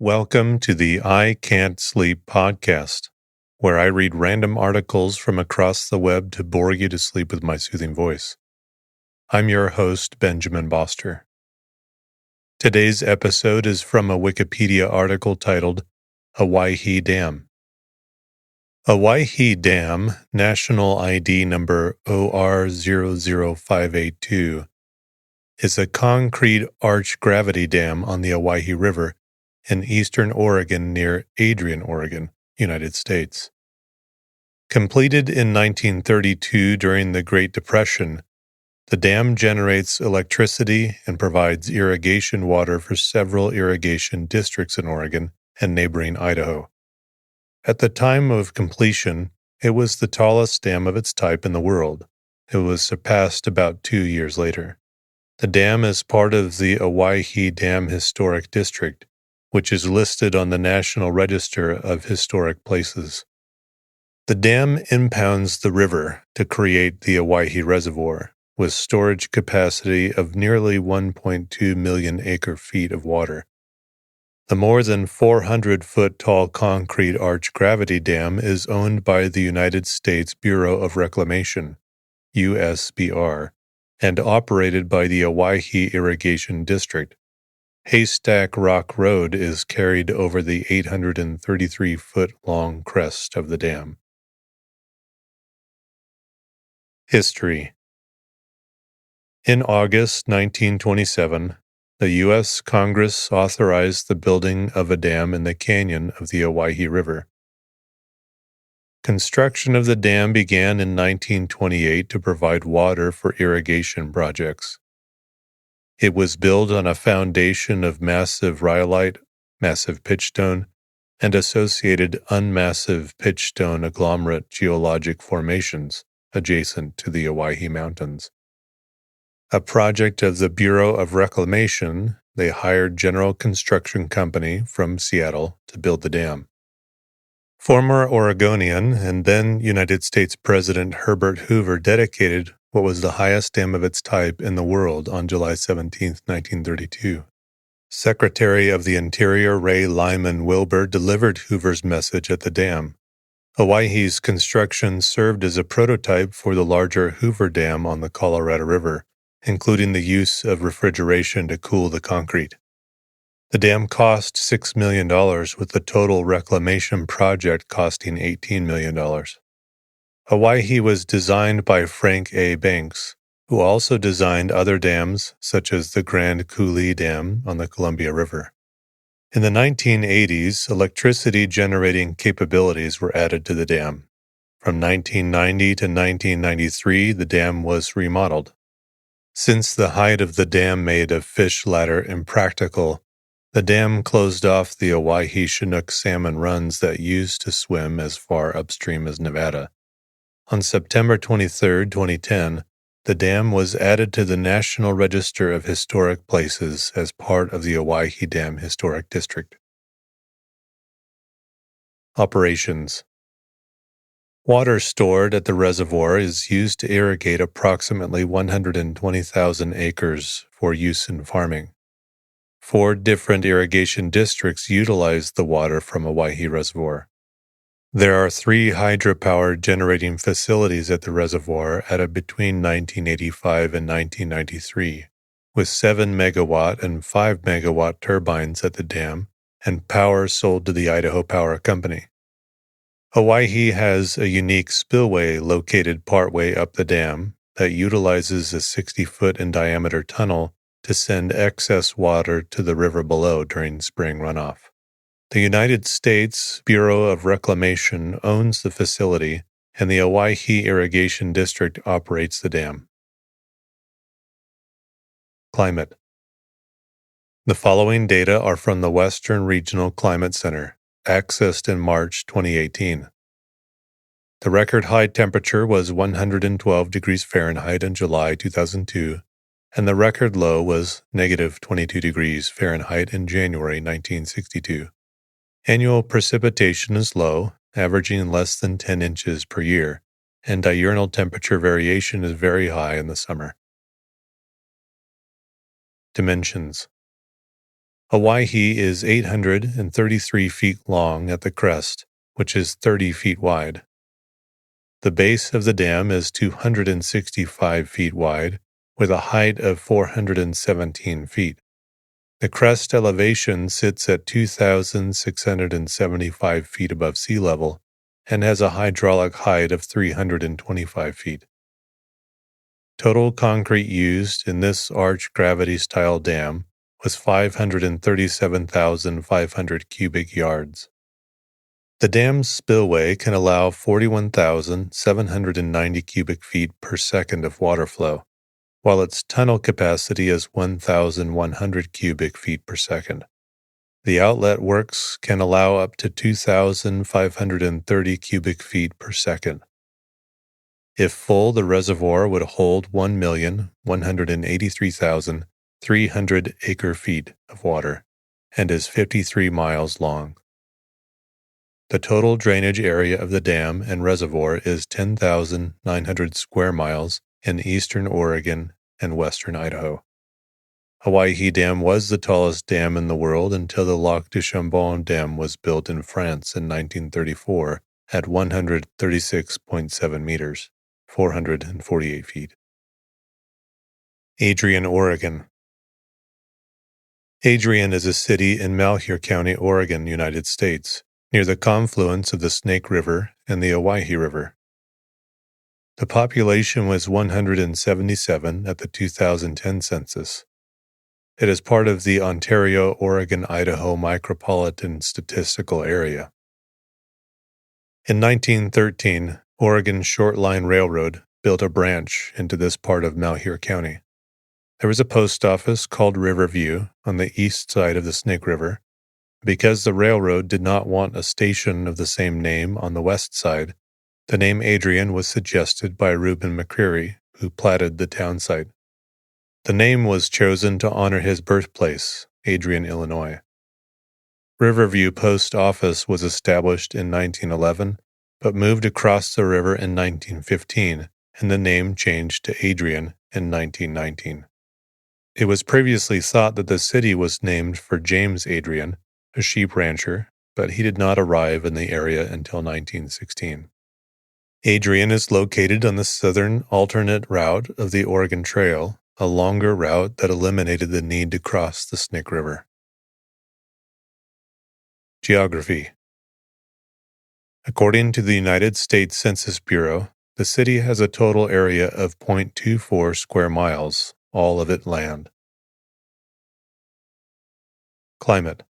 Welcome to the I Can't Sleep podcast, where I read random articles from across the web to bore you to sleep with my soothing voice. I'm your host, Benjamin Boster. Today's episode is from a Wikipedia article titled Owyhee Dam. Owyhee Dam, National ID number OR00582, is a concrete arch gravity dam on the Owyhee River in eastern Oregon near Adrian, Oregon, United States. Completed in 1932 during the Great Depression, the dam generates electricity and provides irrigation water for several irrigation districts in Oregon and neighboring Idaho. At the time of completion, it was the tallest dam of its type in the world. It was surpassed about 2 years later. The dam is part of the Owyhee Dam Historic District, which is listed on the National Register of Historic Places. The dam impounds the river to create the Owyhee Reservoir, with storage capacity of nearly 1.2 million acre-feet of water. The more than 400-foot-tall concrete arch gravity dam is owned by the United States Bureau of Reclamation, USBR, and operated by the Owyhee Irrigation District. Haystack Rock Road is carried over the 833-foot-long crest of the dam. History. In August 1927, the U.S. Congress authorized the building of a dam in the canyon of the Owyhee River. Construction of the dam began in 1928 to provide water for irrigation projects. It was built on a foundation of massive rhyolite, massive pitchstone, and associated unmassive pitchstone agglomerate geologic formations adjacent to the Owyhee Mountains. A project of the Bureau of Reclamation, they hired General Construction Company from Seattle to build the dam. Former Oregonian and then United States President Herbert Hoover dedicated what was the highest dam of its type in the world on July 17, 1932. Secretary of the Interior Ray Lyman Wilbur delivered Hoover's message at the dam. Owyehee's construction served as a prototype for the larger Hoover Dam on the Colorado River, including the use of refrigeration to cool the concrete. The dam cost $6 million, with the total reclamation project costing $18 million. Owyhee was designed by Frank A. Banks, who also designed other dams such as the Grand Coulee Dam on the Columbia River. In the 1980s, electricity generating capabilities were added to the dam. From 1990 to 1993, the dam was remodeled. Since the height of the dam made a fish ladder impractical, the dam closed off the Owyhee Chinook salmon runs that used to swim as far upstream as Nevada. On September 23, 2010, the dam was added to the National Register of Historic Places as part of the Owyhee Dam Historic District. Operations. Water stored at the reservoir is used to irrigate approximately 120,000 acres for use in farming. 4 different irrigation districts utilize the water from Owyhee Reservoir. There are 3 hydropower generating facilities at the reservoir at between 1985 and 1993, with 7 megawatt and 5 megawatt turbines at the dam and power sold to the Idaho Power Company. Owyhee has a unique spillway located partway up the dam that utilizes a 60-foot in diameter tunnel to send excess water to the river below during spring runoff. The United States Bureau of Reclamation owns the facility, and the Owyhee Irrigation District operates the dam. Climate. The following data are from the Western Regional Climate Center, accessed in March 2018. The record high temperature was 112 degrees Fahrenheit in July 2002, and the record low was negative 22 degrees Fahrenheit in January 1962. Annual precipitation is low, averaging less than 10 inches per year, and diurnal temperature variation is very high in the summer. Dimensions. Owyhee is 833 feet long at the crest, which is 30 feet wide. The base of the dam is 265 feet wide, with a height of 417 feet. The crest elevation sits at 2,675 feet above sea level and has a hydraulic height of 325 feet. Total concrete used in this arch gravity-style dam was 537,500 cubic yards. The dam's spillway can allow 41,790 cubic feet per second of water flow, while its tunnel capacity is 1,100 cubic feet per second. The outlet works can allow up to 2,530 cubic feet per second. If full, the reservoir would hold 1,183,300 acre-feet of water and is 53 miles long. The total drainage area of the dam and reservoir is 10,900 square miles in eastern Oregon and western Idaho. Owyhee Dam was the tallest dam in the world until the Lac du Chambon Dam was built in France in 1934 at 136.7 meters, 448 feet. Adrian, Oregon. Adrian is a city in Malheur County, Oregon, United States, near the confluence of the Snake River and the Owyhee River. The population was 177 at the 2010 census. It is part of the Ontario-Oregon-Idaho Micropolitan Statistical Area. In 1913, Oregon Short Line Railroad built a branch into this part of Malheur County. There was a post office called Riverview on the east side of the Snake River. Because the railroad did not want a station of the same name on the west side, the name Adrian was suggested by Reuben McCreary, who platted the town site. The name was chosen to honor his birthplace, Adrian, Illinois. Riverview Post Office was established in 1911, but moved across the river in 1915, and the name changed to Adrian in 1919. It was previously thought that the city was named for James Adrian, a sheep rancher, but he did not arrive in the area until 1916. Adrian is located on the southern alternate route of the Oregon Trail, a longer route that eliminated the need to cross the Snake River. Geography. According to the United States Census Bureau, the city has a total area of 0.24 square miles, all of it land. Climate.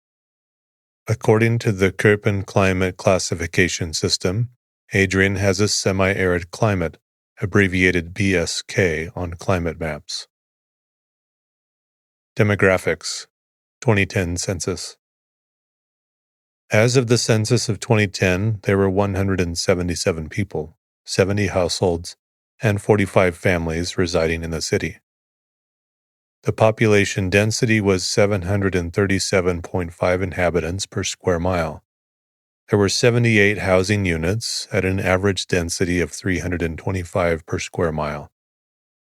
According to the Köppen Climate Classification System, Adrian has a semi-arid climate, abbreviated BSK on climate maps. Demographics. 2010 Census. As of the census of 2010, there were 177 people, 70 households, and 45 families residing in the city. The population density was 737.5 inhabitants per square mile. There were 78 housing units at an average density of 325 per square mile.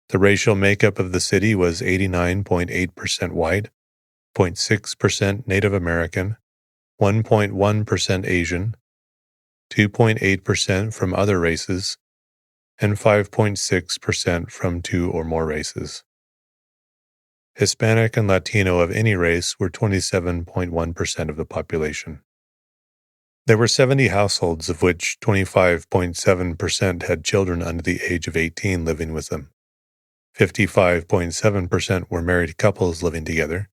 The racial makeup of the city was 89.8% white, 0.6% Native American, 1.1% Asian, 2.8% from other races, and 5.6% from two or more races. Hispanic and Latino of any race were 27.1% of the population. There were 70 households, of which 25.7% had children under the age of 18 living with them. 55.7% were married couples living together.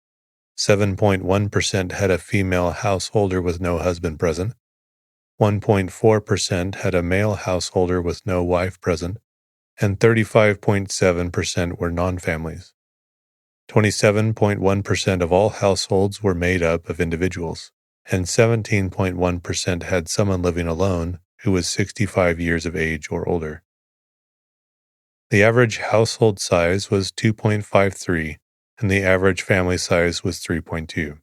7.1% had a female householder with no husband present. 1.4% had a male householder with no wife present, and 35.7% were non-families. 27.1% of all households were made up of individuals, and 17.1% had someone living alone who was 65 years of age or older. The average household size was 2.53, and the average family size was 3.2.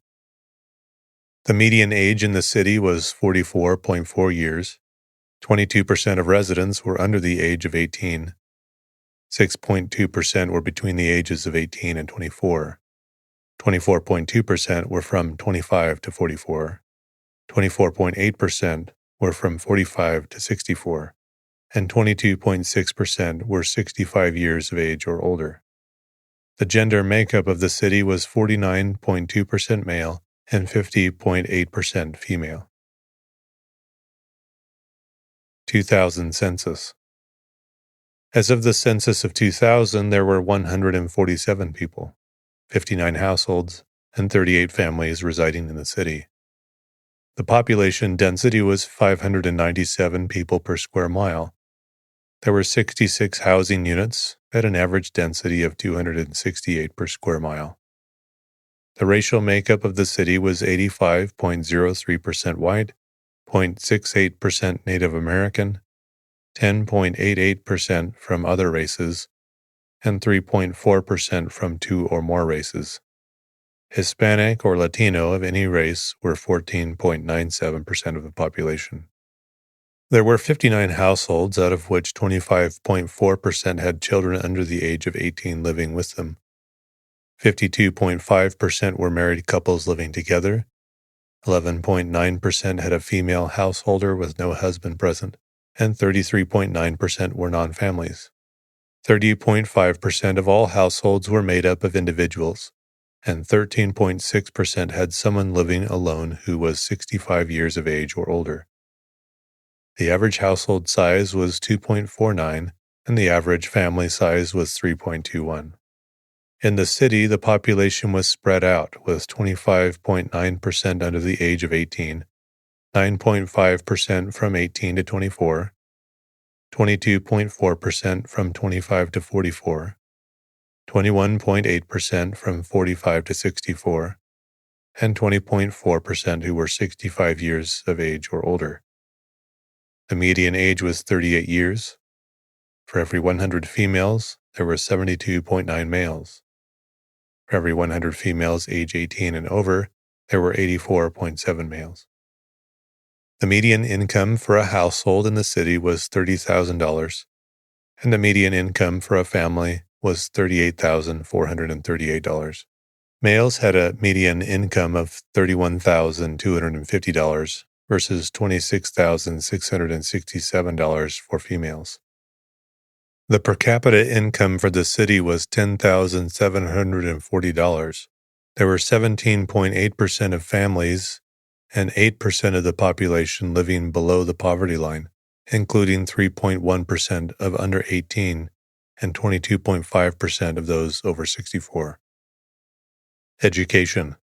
The median age in the city was 44.4 years. 22% of residents were under the age of 18. 6.2% were between the ages of 18 and 24. 24.2% were from 25 to 44, 24.8% were from 45 to 64, and 22.6% were 65 years of age or older. The gender makeup of the city was 49.2% male and 50.8% female. 2000 census. As of the census of 2000, there were 147 people, 59 households, and 38 families residing in the city. The population density was 597 people per square mile. There were 66 housing units at an average density of 268 per square mile. The racial makeup of the city was 85.03% white, 0.68% Native American, 10.88% from other races, and 3.4% from two or more races. Hispanic or Latino of any race were 14.97% of the population. There were 59 households, out of which 25.4% had children under the age of 18 living with them. 52.5% were married couples living together. 11.9% had a female householder with no husband present, and 33.9% were non-families. 30.5% of all households were made up of individuals, and 13.6% had someone living alone who was 65 years of age or older. The average household size was 2.49, and the average family size was 3.21. In the city, the population was spread out, with 25.9% under the age of 18, 9.5% from 18 to 24, 22.4% from 25 to 44, 21.8% from 45 to 64, and 20.4% who were 65 years of age or older. The median age was 38 years. For every 100 females, there were 72.9 males. For every 100 females age 18 and over, there were 84.7 males. The median income for a household in the city was $30,000, and the median income for a family was $38,438. Males had a median income of $31,250 versus $26,667 for females. The per capita income for the city was $10,740. There were 17.8% of families and 8% of the population living below the poverty line, including 3.1% of under 18 and 22.5% of those over 64. Education.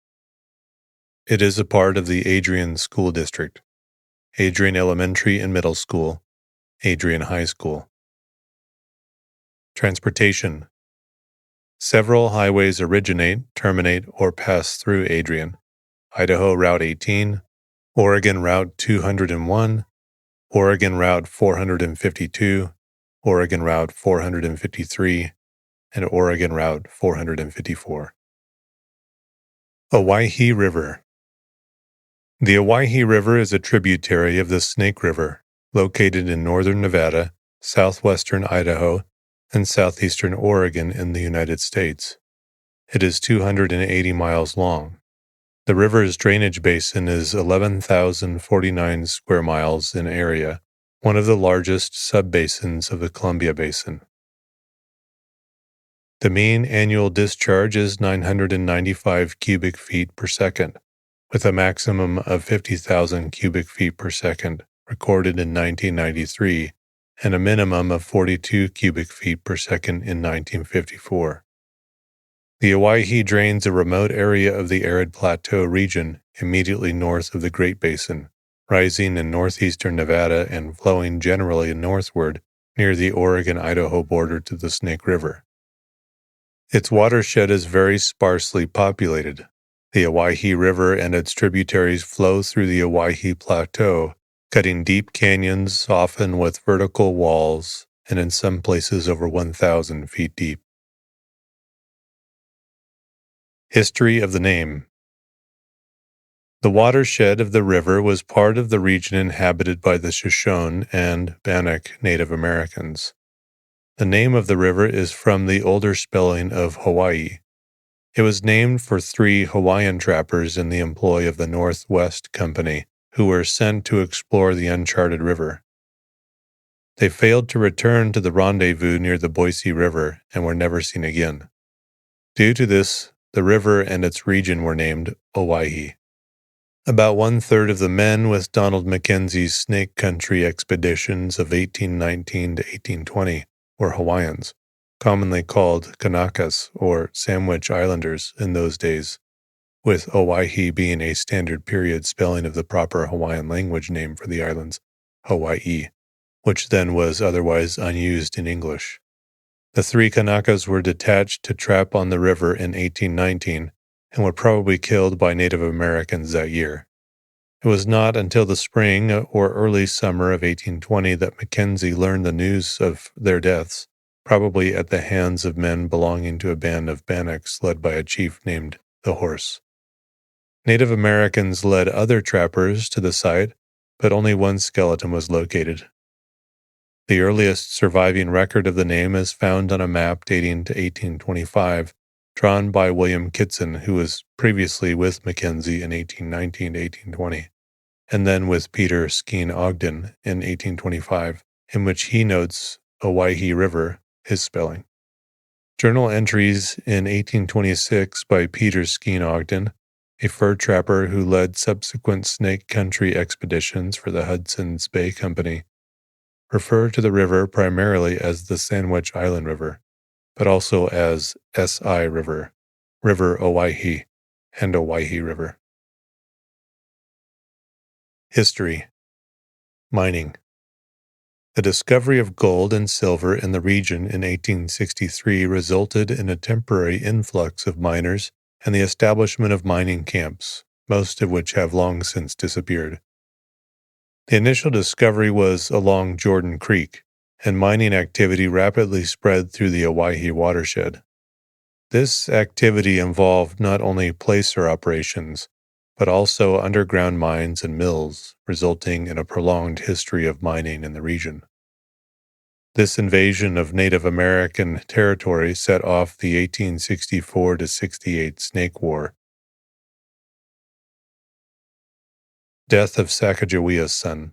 It is a part of the Adrian School District, Adrian Elementary and Middle School, Adrian High School. Transportation. Several highways originate, terminate, or pass through Adrian: Idaho Route 18, Oregon Route 201, Oregon Route 452, Oregon Route 453, and Oregon Route 454. Owyhee River. The Owyhee River is a tributary of the Snake River, located in northern Nevada, southwestern Idaho, and southeastern Oregon in the United States. It is 280 miles long. The river's drainage basin is 11,049 square miles in area, one of the largest subbasins of the Columbia Basin. The mean annual discharge is 995 cubic feet per second, with a maximum of 50,000 cubic feet per second recorded in 1993 and a minimum of 42 cubic feet per second in 1954. The Owyhee drains a remote area of the arid plateau region immediately north of the Great Basin, rising in northeastern Nevada and flowing generally northward near the Oregon-Idaho border to the Snake River. Its watershed is very sparsely populated. The Owyhee River and its tributaries flow through the Owyhee Plateau, cutting deep canyons, often with vertical walls, and in some places over 1,000 feet deep. History of the name. The watershed of the river was part of the region inhabited by the Shoshone and Bannock Native Americans. The name of the river is from the older spelling of Hawaii. It was named for three Hawaiian trappers in the employ of the Northwest Company, who were sent to explore the uncharted river. They failed to return to the rendezvous near the Boise River and were never seen again. Due to this, the river and its region were named Owyhee. About one-third of the men with Donald Mackenzie's Snake Country expeditions of 1819 to 1820 were Hawaiians, commonly called Kanakas or Sandwich Islanders in those days, with Owyhee being a standard period spelling of the proper Hawaiian language name for the islands, Hawaii, which then was otherwise unused in English. The three Kanakas were detached to trap on the river in 1819 and were probably killed by Native Americans that year. It was not until the spring or early summer of 1820 that Mackenzie learned the news of their deaths, probably at the hands of men belonging to a band of Bannocks led by a chief named the Horse. Native Americans led other trappers to the site, but only one skeleton was located. The earliest surviving record of the name is found on a map dating to 1825, drawn by William Kitson, who was previously with Mackenzie in 1819 to 1820, and then with Peter Skeen Ogden in 1825, in which he notes Owyhee River, his spelling. Journal entries in 1826 by Peter Skeen Ogden, a fur trapper who led subsequent Snake Country expeditions for the Hudson's Bay Company, refer to the river primarily as the Sandwich Island River, but also as S.I. River, River Owyhee, and Owyhee River. History. Mining. The discovery of gold and silver in the region in 1863 resulted in a temporary influx of miners and the establishment of mining camps, most of which have long since disappeared. The initial discovery was along Jordan Creek, and mining activity rapidly spread through the Owyhee watershed. This activity involved not only placer operations, but also underground mines and mills, resulting in a prolonged history of mining in the region. This invasion of Native American territory set off the 1864-68 Snake War. Death of Sacagawea's son.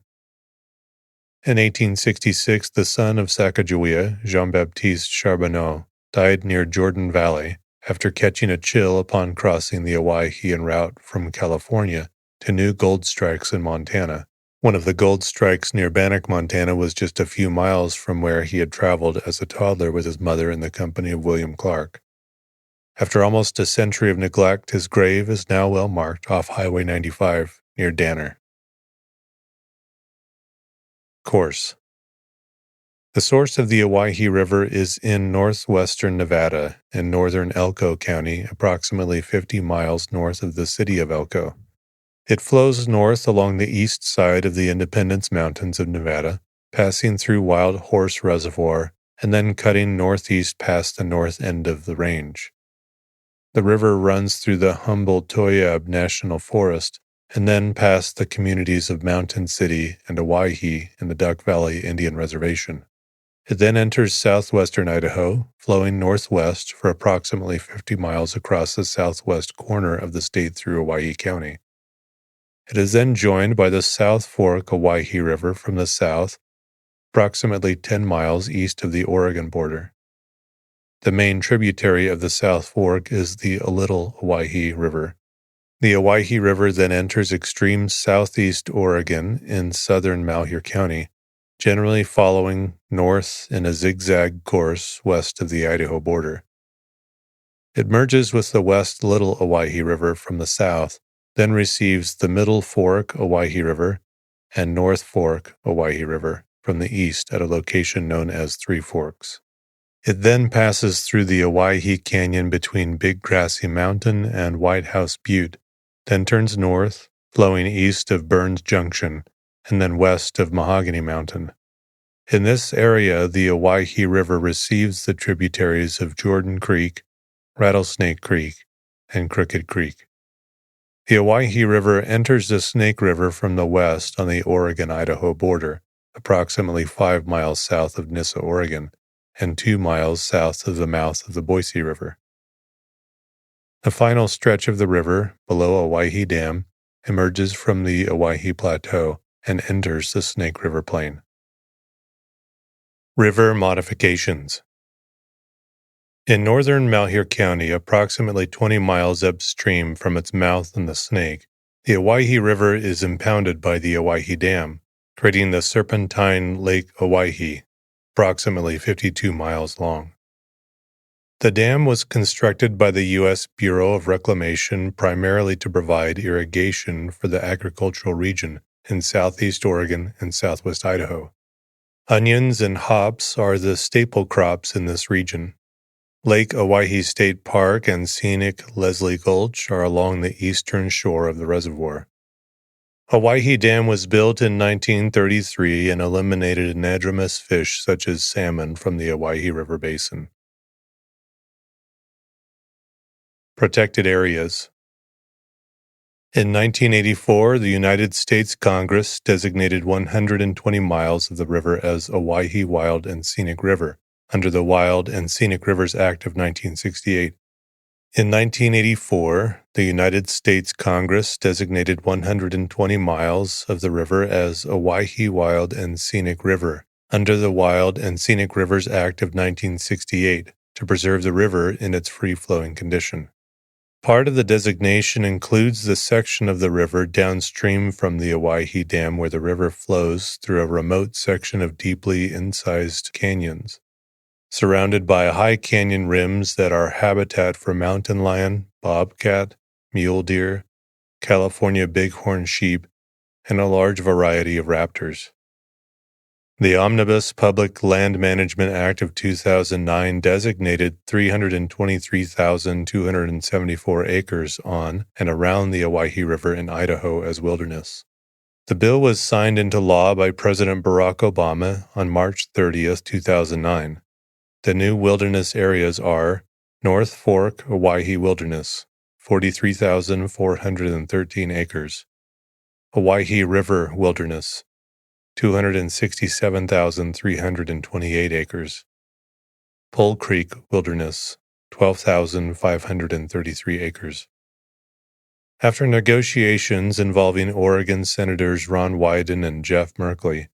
In 1866, the son of Sacagawea, Jean-Baptiste Charbonneau, died near Jordan Valley after catching a chill upon crossing the Owyhee en route from California to new gold strikes in Montana. One of the gold strikes near Bannock, Montana was just a few miles from where he had traveled as a toddler with his mother in the company of William Clark. After almost a century of neglect, his grave is now well marked off Highway 95 near Danner. Course. The source of the Owyhee River is in northwestern Nevada in northern Elko County, approximately 50 miles north of the city of Elko. It flows north along the east side of the Independence Mountains of Nevada, passing through Wild Horse Reservoir and then cutting northeast past the north end of the range. The river runs through the Humboldt-Toyab National Forest and then past the communities of Mountain City and Owyhee in the Duck Valley Indian Reservation. It then enters southwestern Idaho, flowing northwest for approximately 50 miles across the southwest corner of the state through Owyhee County. It is then joined by the South Fork Owyhee River from the south, approximately 10 miles east of the Oregon border. The main tributary of the South Fork is the Little Owyhee River. The Owyhee River then enters extreme southeast Oregon in southern Malheur County, generally following north in a zigzag course west of the Idaho border. It merges with the West Little Owyhee River from the south, then receives the Middle Fork Owyhee River and North Fork Owyhee River from the east at a location known as Three Forks. It then passes through the Owyhee Canyon between Big Grassy Mountain and White House Butte, then turns north, flowing east of Burns Junction, and then west of Mahogany Mountain. In this area, the Owyhee River receives the tributaries of Jordan Creek, Rattlesnake Creek, and Crooked Creek. The Owyhee River enters the Snake River from the west on the Oregon-Idaho border, approximately 5 miles south of Nyssa, Oregon, and 2 miles south of the mouth of the Boise River. The final stretch of the river, below Owyhee Dam, emerges from the Owyhee Plateau and enters the Snake River Plain. River modifications. In northern Malheur County, approximately 20 miles upstream from its mouth in the Snake, the Owyhee River is impounded by the Owyhee Dam, creating the serpentine Lake Owyhee, approximately 52 miles long. The dam was constructed by the U.S. Bureau of Reclamation primarily to provide irrigation for the agricultural region in southeast Oregon and southwest Idaho. Onions and hops are the staple crops in this region. Lake Owyhee State Park and scenic Leslie Gulch are along the eastern shore of the reservoir. Owyhee Dam was built in 1933 and eliminated anadromous fish such as salmon from the Owyhee River Basin. Protected areas. In 1984, the United States Congress designated 120 miles of the river as Owyhee Wild and Scenic River under the Wild and Scenic Rivers Act of 1968. In 1984, the United States Congress designated 120 miles of the river as Owyhee Wild and Scenic River under the Wild and Scenic Rivers Act of 1968 to preserve the river in its free-flowing condition. Part of the designation includes the section of the river downstream from the Owyhee Dam where the river flows through a remote section of deeply incised canyons, surrounded by high canyon rims that are habitat for mountain lion, bobcat, mule deer, California bighorn sheep, and a large variety of raptors. The Omnibus Public Land Management Act of 2009 designated 323,274 acres on and around the Owyhee River in Idaho as wilderness. The bill was signed into law by President Barack Obama on March 30, 2009. The new wilderness areas are North Fork Owyhee Wilderness, 43,413 acres; Owyhee River Wilderness, 267,328 acres; Pole Creek Wilderness, 12,533 acres. After negotiations involving Oregon Senators Ron Wyden and Jeff Merkley,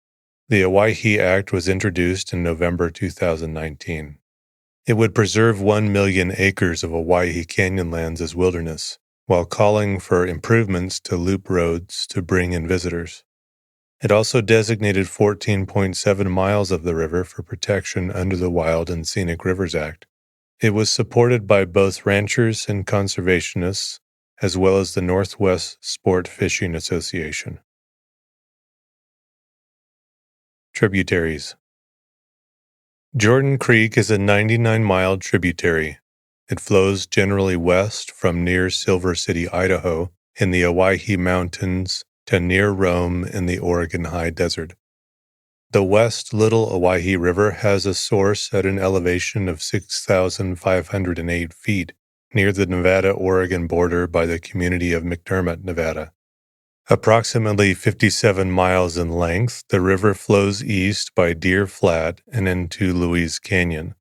the Owyhee Act was introduced in November 2019. It would preserve 1 million acres of Owyhee canyon lands as wilderness, while calling for improvements to loop roads to bring in visitors. It also designated 14.7 miles of the river for protection under the Wild and Scenic Rivers Act. It was supported by both ranchers and conservationists, as well as the Northwest Sport Fishing Association. Tributaries. Jordan Creek is a 99-mile tributary. It flows generally west from near Silver City, Idaho, in the Owyhee Mountains to near Rome in the Oregon High Desert. The West Little Owyhee River has a source at an elevation of 6,508 feet near the Nevada-Oregon border by the community of McDermott, Nevada. Approximately 57 miles in length, the river flows east by Deer Flat and into Louise Canyon.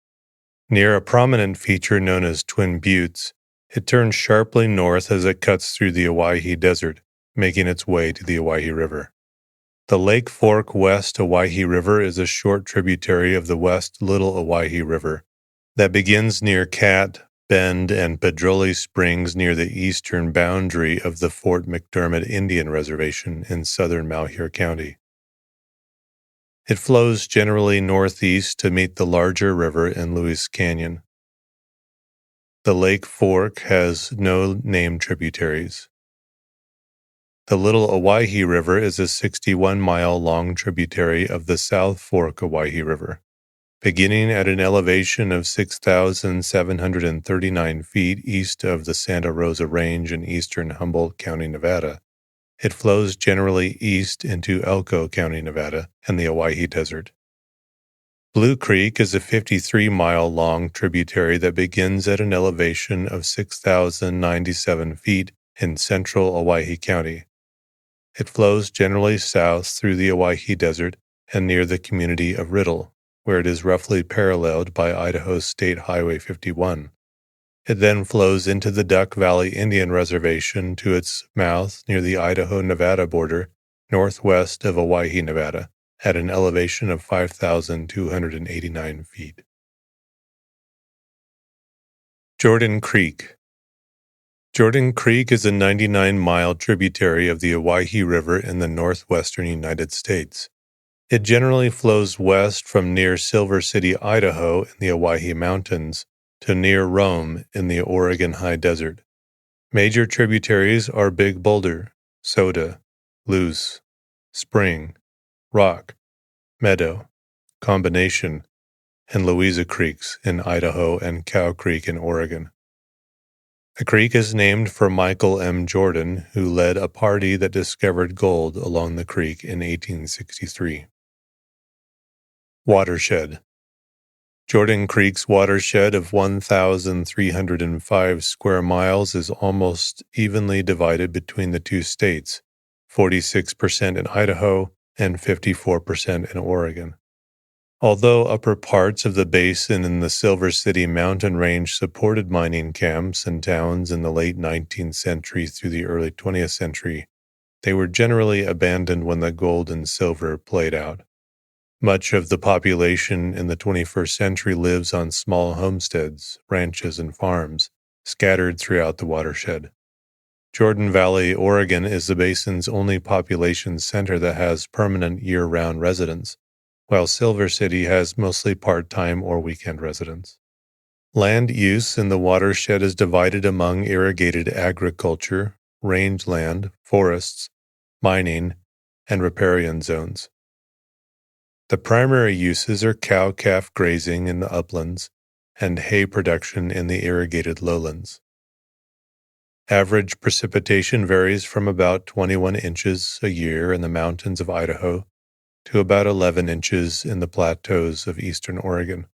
Near a prominent feature known as Twin Buttes, it turns sharply north as it cuts through the Owyhee Desert, making its way to the Owyhee River. The Lake Fork West Owyhee River is a short tributary of the West Little Owyhee River that begins near Cat, Bend, and Padroli Springs near the eastern boundary of the Fort McDermott Indian Reservation in southern Malheur County. It flows generally northeast to meet the larger river in Lewis Canyon. The Lake Fork has no named tributaries. The Little Owyhee River is a 61-mile-long tributary of the South Fork Owyhee River. Beginning at an elevation of 6,739 feet east of the Santa Rosa Range in eastern Humboldt County, Nevada, it flows generally east into Elko County, Nevada, and the Owyhee Desert. Blue Creek is a 53-mile-long tributary that begins at an elevation of 6,097 feet in central Owyhee County. It flows generally south through the Owyhee Desert and near the community of Riddle, where it is roughly paralleled by Idaho State Highway 51. It then flows into the Duck Valley Indian Reservation to its mouth near the Idaho-Nevada border, northwest of Owyhee, Nevada, at an elevation of 5,289 feet. Jordan Creek. Jordan Creek is a 99-mile tributary of the Owyhee River in the northwestern United States. It generally flows west from near Silver City, Idaho in the Owyhee Mountains to near Rome in the Oregon High Desert. Major tributaries are Big Boulder, Soda, Luce, Spring, Rock, Meadow, Combination, and Louisa Creeks in Idaho and Cow Creek in Oregon. The creek is named for Michael M. Jordan, who led a party that discovered gold along the creek in 1863. Watershed. Jordan Creek's watershed of 1,305 square miles is almost evenly divided between the two states, 46% in Idaho and 54% in Oregon. Although upper parts of the basin in the Silver City mountain range supported mining camps and towns in the late 19th century through the early 20th century, they were generally abandoned when the gold and silver played out. Much of the population in the 21st century lives on small homesteads, ranches, and farms, scattered throughout the watershed. Jordan Valley, Oregon is the basin's only population center that has permanent year-round residents, while Silver City has mostly part-time or weekend residents. Land use in the watershed is divided among irrigated agriculture, rangeland, forests, mining, and riparian zones. The primary uses are cow-calf grazing in the uplands and hay production in the irrigated lowlands. Average precipitation varies from about 21 inches a year in the mountains of Idaho to about 11 inches in the plateaus of eastern Oregon.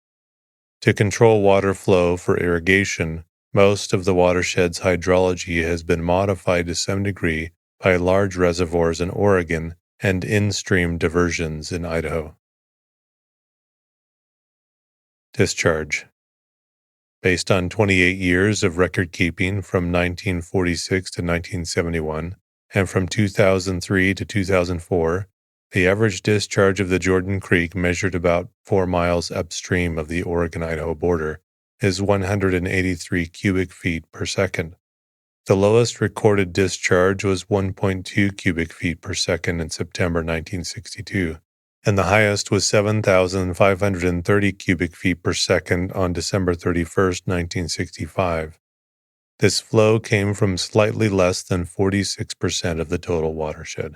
To control water flow for irrigation, most of the watershed's hydrology has been modified to some degree by large reservoirs in Oregon and in-stream diversions in Idaho. Discharge. Based on 28 years of record-keeping from 1946 to 1971 and from 2003 to 2004, the average discharge of the Jordan Creek, measured about 4 miles upstream of the Oregon-Idaho border, is 183 cubic feet per second. The lowest recorded discharge was 1.2 cubic feet per second in September 1962, and the highest was 7,530 cubic feet per second on December 31, 1965. This flow came from slightly less than 46% of the total watershed.